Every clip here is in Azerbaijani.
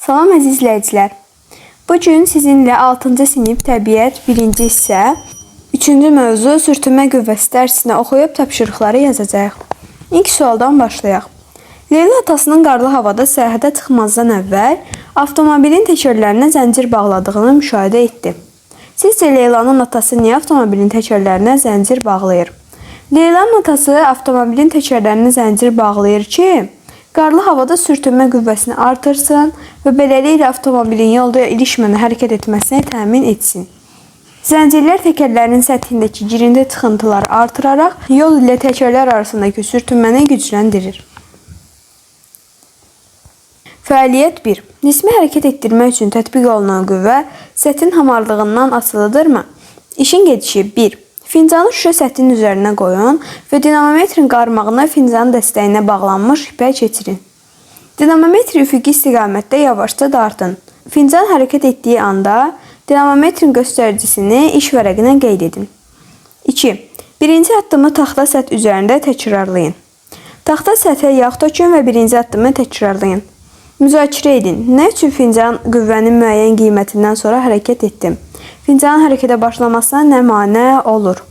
Salam əziz izləyicilər. Bugün sizinlə 6-cı sinif təbiət 1-ci hissə 3-cü mövzu sürtünmə qüvvəsi dərsini oxuyub tapşırıqları yazacağıq. İlk sualdan başlayaq. Leyla atasının qarlı havada səyahətə çıxmazdan əvvəl avtomobilin təkərlərinə zəncir bağladığını müşahidə etdi. Sizcə Leylanın atası niyə avtomobilin təkərlərinə zəncir bağlayır? Leylanın atası avtomobilin təkərlərinə zəncir bağlayır ki, qarlı havada sürtünmə qüvvəsini artırsın və beləliklə avtomobilin yolda ilişmədən hərəkət etməsini təmin etsin. Zəncirlər təkərlərin səthindəki girinti çıxıntıları artıraraq yol ilə təkərlər arasındakı sürtünməni gücləndirir. Fəaliyyət 1. Cismi hərəkət etdirmək üçün tətbiq olunan qüvvə səthin hamarlığından asılıdırmı? İşin gedişi 1. Fincanı şüşə səthinin üzərinə qoyun və dinamometrin qarmağını fincanın dəstəyinə bağlanmış ipə keçirin. Dinamometri üfüqi istiqamətdə yavaşca dartın. Fincan hərəkət etdiyi anda dinamometrin göstəricisini iş vərəqinə qeyd edin. 2. Birinci addımı taxta səth üzərində təkrarlayın. Taxta səthə yağ tökün və birinci addımı təkrarlayın. Müzakirə edin. Nə üçün fincan qüvvənin müəyyən qiymətindən sonra hərəkət etdim? Fincanın hərəkətə başlamasına nə mane olur?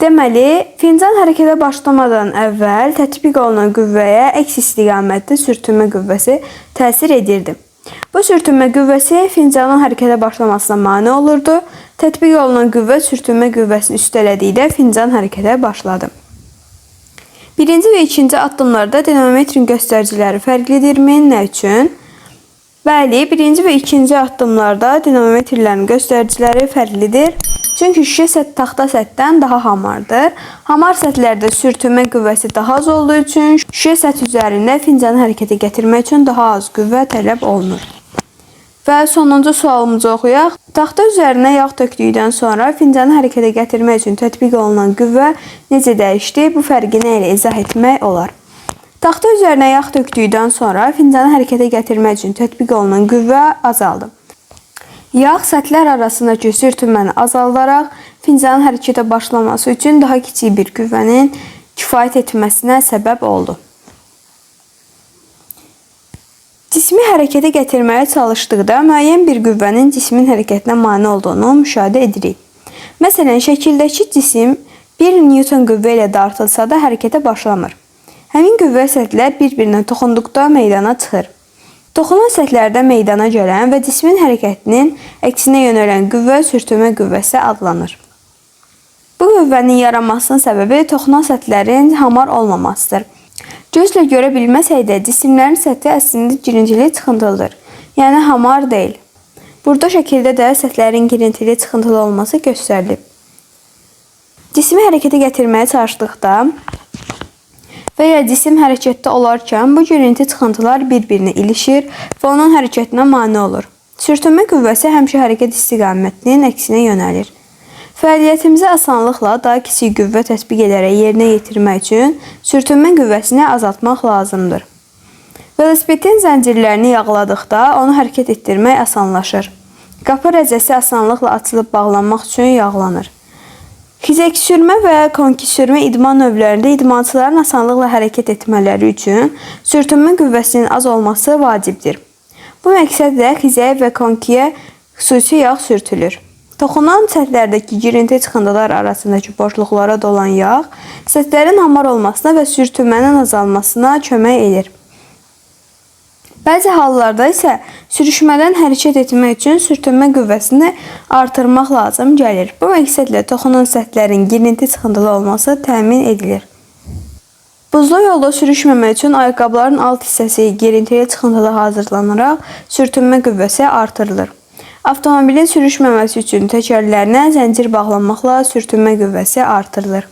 Deməli, fincan hərəkətə başlamadan əvvəl tətbiq olunan qüvvəyə əks istiqamətli sürtünmə qüvvəsi təsir edirdi. Bu sürtünmə qüvvəsi fincanın hərəkətə başlamasına mane olurdu. Tətbiq olunan qüvvə sürtünmə qüvvəsini üstələdikdə fincan hərəkətə başladı. Birinci və ikinci addımlarda dinamometrin göstəriciləri fərqlidirmi? Nə üçün? Bəli, birinci və ikinci addımlarda dinamometrlərin göstəriciləri fərqlidir. Çünki şüşə səth taxta səthdən daha hamardır. Hamar səthlərdə sürtünmə qüvvəsi daha az olduğu üçün şüşə səth üzərində fincanı hərəkətə gətirmək üçün daha az qüvvə tələb olunur. Və sonuncu sualımızı oxuyaq. Taxta üzərinə yağ tökdükdən sonra fincanı hərəkətə gətirmək üçün tətbiq olunan qüvvə necə dəyişdi? Bu fərqi nə ilə izah etmək olar? Taxta üzərinə yağ tökdükdən sonra fincanı hərəkətə gətirmək üçün tətbiq olunan qüvvə azaldı. Yağ səthlər arasındakı sürtünməni azaldaraq fincanın hərəkətə başlaması üçün daha kiçik bir qüvvənin kifayət etməsinə səbəb oldu. Cismi hərəkətə gətirməyə çalışdıqda müəyyən bir qüvvənin cismin hərəkətinə mane olduğunu müşahidə edirik. Məsələn, şəkildəki cisim 1 Newton qüvvə ilə dartılsa da hərəkətə başlamır. Həmin qüvvə səthlər bir-birinə toxunduqda meydana çıxır. Toxunan səthlərdə meydana gələn və cismin hərəkətinin əksinə yönələn qüvvə sürtünmə qüvvəsi adlanır. Bu qüvvənin yaranmasının səbəbi toxunan səthlərin hamar olmamasıdır. Gözlə görə bilməsək də cisimlərin səthi əslində girintili çıxıntılıdır, yəni hamar deyil. Burada şəkildə də səthlərin girintili çıxıntılı olması göstərilib. Cismi hərəkətə gətirməyə çalışdıqda və ya cisim hərəkətdə olarkən bu girinti çıxıntılar bir-birinə ilişir və onun hərəkətinə mane olur. Sürtünmə qüvvəsi həmişə hərəkət istiqamətinin əksinə yönəlir. Fəaliyyətimizi asanlıqla daha kiçik qüvvə tətbiq edərək yerinə yetirmək üçün sürtünmə qüvvəsini azaltmaq lazımdır. Velosipedin zəncirlərini yağladıqda onu hərəkət etdirmək asanlaşır. Qapı rəzəsi asanlıqla açılıb bağlanmaq üçün yağlanır. Xizək sürmə və konki sürmə idman növlərində idmançıların asanlıqla hərəkət etmələri üçün sürtünmə qüvvəsinin az olması vacibdir. Bu məqsədlə xizək və konkiyə xüsusi yağ sürtülür. Toxunan səthlərdəki girinti çıxıntılar arasındakı boşluqlara dolan yağ səthlərin hamar olmasına və sürtünmənin azalmasına kömək edir. Bəzi hallarda isə sürüşmədən hərəkət etmək üçün sürtünmə qüvvəsini artırmaq lazım gəlir. Bu məqsədlə toxunan səthlərin girinti çıxıntılı olması təmin edilir. Buzlu yolda sürüşməmək üçün ayaqqabıların alt hissəsi girintili çıxıntılı hazırlanaraq sürtünmə qüvvəsi artırılır. Avtomobilin sürüşməməsi üçün təkərlərinə zəncir bağlanmaqla sürtünmə qüvvəsi artırılır.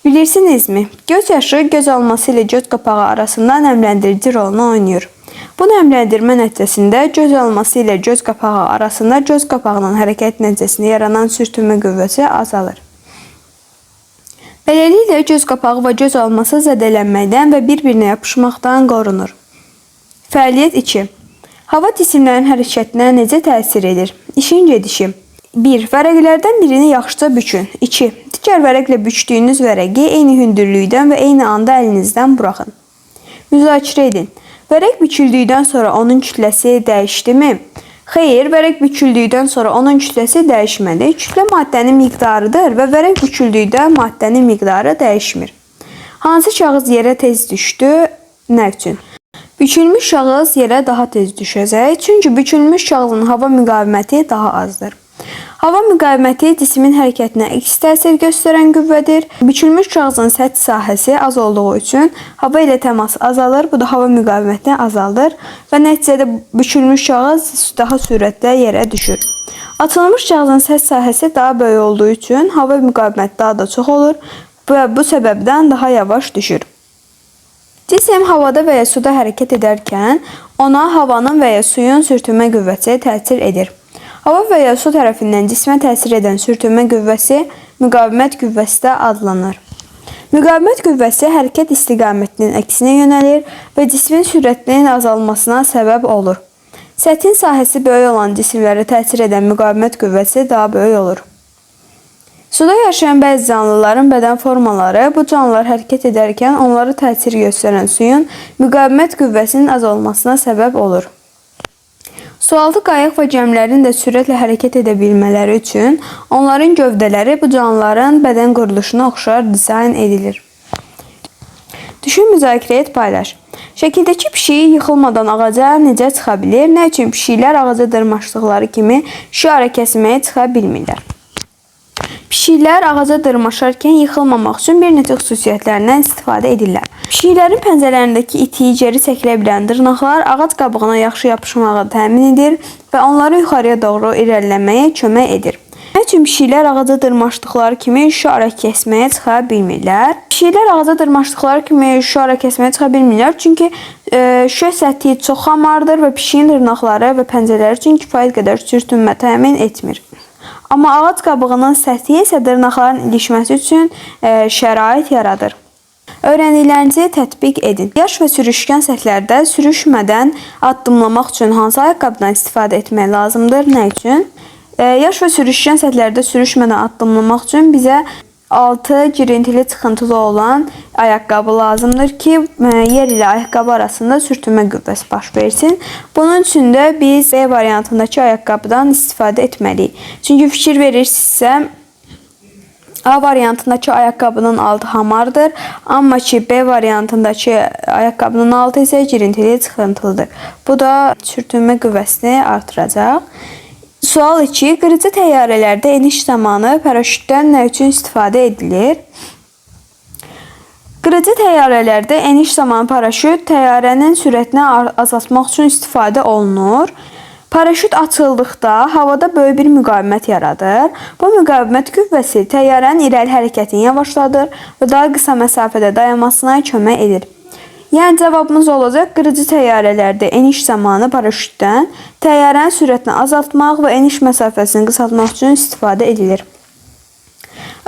Bilirsinizmi? Göz yaşı göz alması ilə göz qapağı arasında nəmləndirici rolunu oynayır. Bu nəmləndirmə nəticəsində göz alması ilə göz qapağı arasında göz qapağının hərəkət nəticəsində yaranan sürtünmə qüvvəsi azalır. Beləliklə göz qapağı və göz alması zədələnməkdən və bir-birinə yapışmaqdan qorunur. Fəaliyyət 2. Hava cisimlərin hərəkətinə necə təsir edir? İşin gedişi 1. Vərəqlərdən birini yaxşıca bükün. 2. Digər vərəqlə bükdüyünüz vərəqi eyni hündürlükdən və eyni anda əlinizdən buraxın. Müzakirə edin. Vərəq büküldükdən sonra onun kütləsi dəyişdimi? Xeyr, vərəq büküldükdən sonra onun kütləsi dəyişmədi. Kütlə maddənin miqdarıdır və vərəq büküldükdə maddənin miqdarı dəyişmir. Hansı kağız yerə tez düşdü? Nə üçün? Bükülmüş kağız yerə daha tez düşəcək, çünki bükülmüş kağızın hava müqaviməti daha azdır. Hava müqaviməti cismin hərəkətinə əks təsir göstərən qüvvədir. Bükülmüş kağızın səthi sahəsi az olduğu üçün hava ilə təmas azalır. Bu da hava müqavimətini azaldır və nəticədə bükülmüş kağız daha sürətlə yerə düşür. Atılmış kağızın səthi sahəsi daha böyük olduğu üçün hava müqaviməti daha da çox olur və bu səbəbdən daha yavaş düşür. Cisim havada və ya suda hərəkət edərkən ona havanın və ya suyun sürtünmə qüvvəsi təsir edir. Hava və ya su tərəfindən cismə təsir edən sürtünmə qüvvəsi müqavimət qüvvəsi də adlanır. Müqavimət qüvvəsi hərəkət istiqamətinin əksinə yönəlir və cismin sürətinin azalmasına səbəb olur. Səthin sahəsi böyük olan cisimlərə təsir edən müqavimət qüvvəsi daha böyük olur. Suda yaşayan bəzi canlıların bədən formaları bu canlılar hərəkət edərkən onlara təsir göstərən suyun müqavimət qüvvəsinin az olmasına səbəb olur. Sualtı qayıq və gəmilərin də sürətlə hərəkət edə bilmələri üçün onların gövdələri bu canlıların bədən quruluşuna oxşar dizayn edilir. Düşün, müzakirə et, paylaş. Şəkildəki pişik yıxılmadan ağaca necə çıxa bilir? Nə üçün pişiklər ağaca dırmaşdıqları kimi şiara kəsməyə çıxa bilmirlər? Pişiklər ağaca dırmaşarkən yıxılmamaq üçün bir neçə xüsusiyyətlərindən istifadə edirlər. Pişiklərin pəncələrindəki itiyi geri çəkilə bilən dırnaqlar ağac qabığına yaxşı yapışmağı təmin edir və onları yuxarıya doğru irəliləməyə kömək edir. Nə üçün pişiklər ağaca dırmaşdıqları kimi şiara kəsməyə çıxa bilmirlər? Pişiklər ağaca dırmaşdıqları kimi şiara kəsməyə çıxa bilmirlər, çünki şüa səthi çox hamardır və pişiyin dırnaqları və pəncələri üçün kifayət qədər sürtünmə təmin etmir. Amma ağac qabığının səthi isə dırnaqların ilişməsi üçün şərait yaradır. Öyrəndiklərinizi tətbiq edin. Yaş və sürüşkən səthlərdə sürüşmədən addımlamaq üçün hansı ayaqqabıdan istifadə etmək lazımdır? Nə üçün? Yaş və sürüşkən səthlərdə sürüşmədən addımlamaq üçün bizə altı girintili çıxıntılı olan ayaqqabı lazımdır ki, yer ilə ayaqqabı arasında sürtünmə qüvvəsi baş versin. Bunun üçün də biz B variantındakı ayaqqabıdan istifadə etməliyik. Çünki fikir verirsinizsə, A variantındakı ayaqqabının altı hamardır, amma ki B variantındakı ayaqqabının altı isə girintili çıxıntılıdır. Bu da sürtünmə qüvvəsini artıracaq. Sual 2. Qırıcı təyyarələrdə eniş zamanı paraşütdən nə üçün istifadə edilir? Qırıcı təyyarələrdə eniş zamanı paraşüt təyyarənin sürətini azaltmaq üçün istifadə olunur. Paraşüt açıldıqda havada böyük bir müqavimət yaradır. Bu müqavimət qüvvəsi təyyarənin irəli hərəkətini yavaşladır və daha qısa məsafədə dayanmasına kömək edir. Yəni cavabımız olacaq, qırıcı təyyarələrdə eniş zamanı paraşütdən təyyarənin sürətini azaltmaq və eniş məsafəsini qısaltmaq üçün istifadə edilir.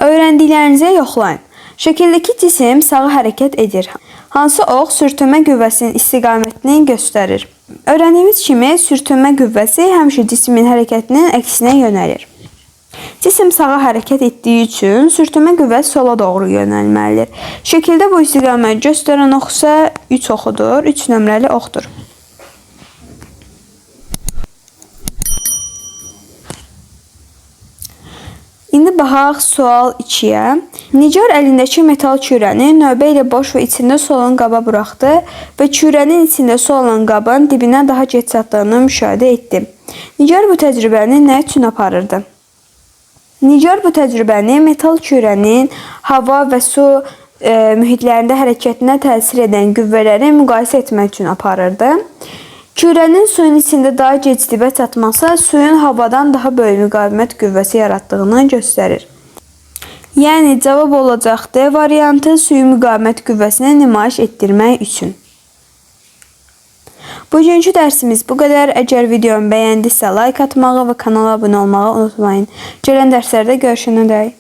Öyrəndiklərinizi yoxlayın. Şəkildəki cisim sağa hərəkət edir. Hansı ox sürtünmə qüvvəsinin istiqamətini göstərir? Öyrəndiyimiz kimi sürtünmə qüvvəsi həmişə cismin hərəkətinin əksinə yönəlir. Cisim sağa hərəkət etdiyi üçün sürtünmə qüvvəsi sola doğru yönəlməlidir. Şəkildə bu istiqaməti göstərən ox isə 3 oxudur, 3 nömrəli oxdur. İndi baxaq sual 2-yə. Nigar əlindəki metal kürəni növbə ilə boş və içində su olan qaba buraxdı və kürənin içində su olan qabın dibinə daha gec çatdığını müşahidə etdi. Nigar bu təcrübəni nə üçün aparırdı? Nigar bu təcrübəni metal kürənin hava və su mühitlərində hərəkətinə təsir edən qüvvələri müqayisə etmək üçün aparırdı. Kürənin suyun içində daha gec dibə çatması suyun havadan daha böyük müqavimət qüvvəsi yaratdığını göstərir. Yəni cavab olacaq D variantı, suyun müqavimət qüvvəsini nümayiş etdirmək üçün. Bugünkü dərsimiz bu qədər. Əgər videomu bəyəndisə like atmağı və kanala abunə olmağı unutmayın. Gələn dərslərdə görüşənədək.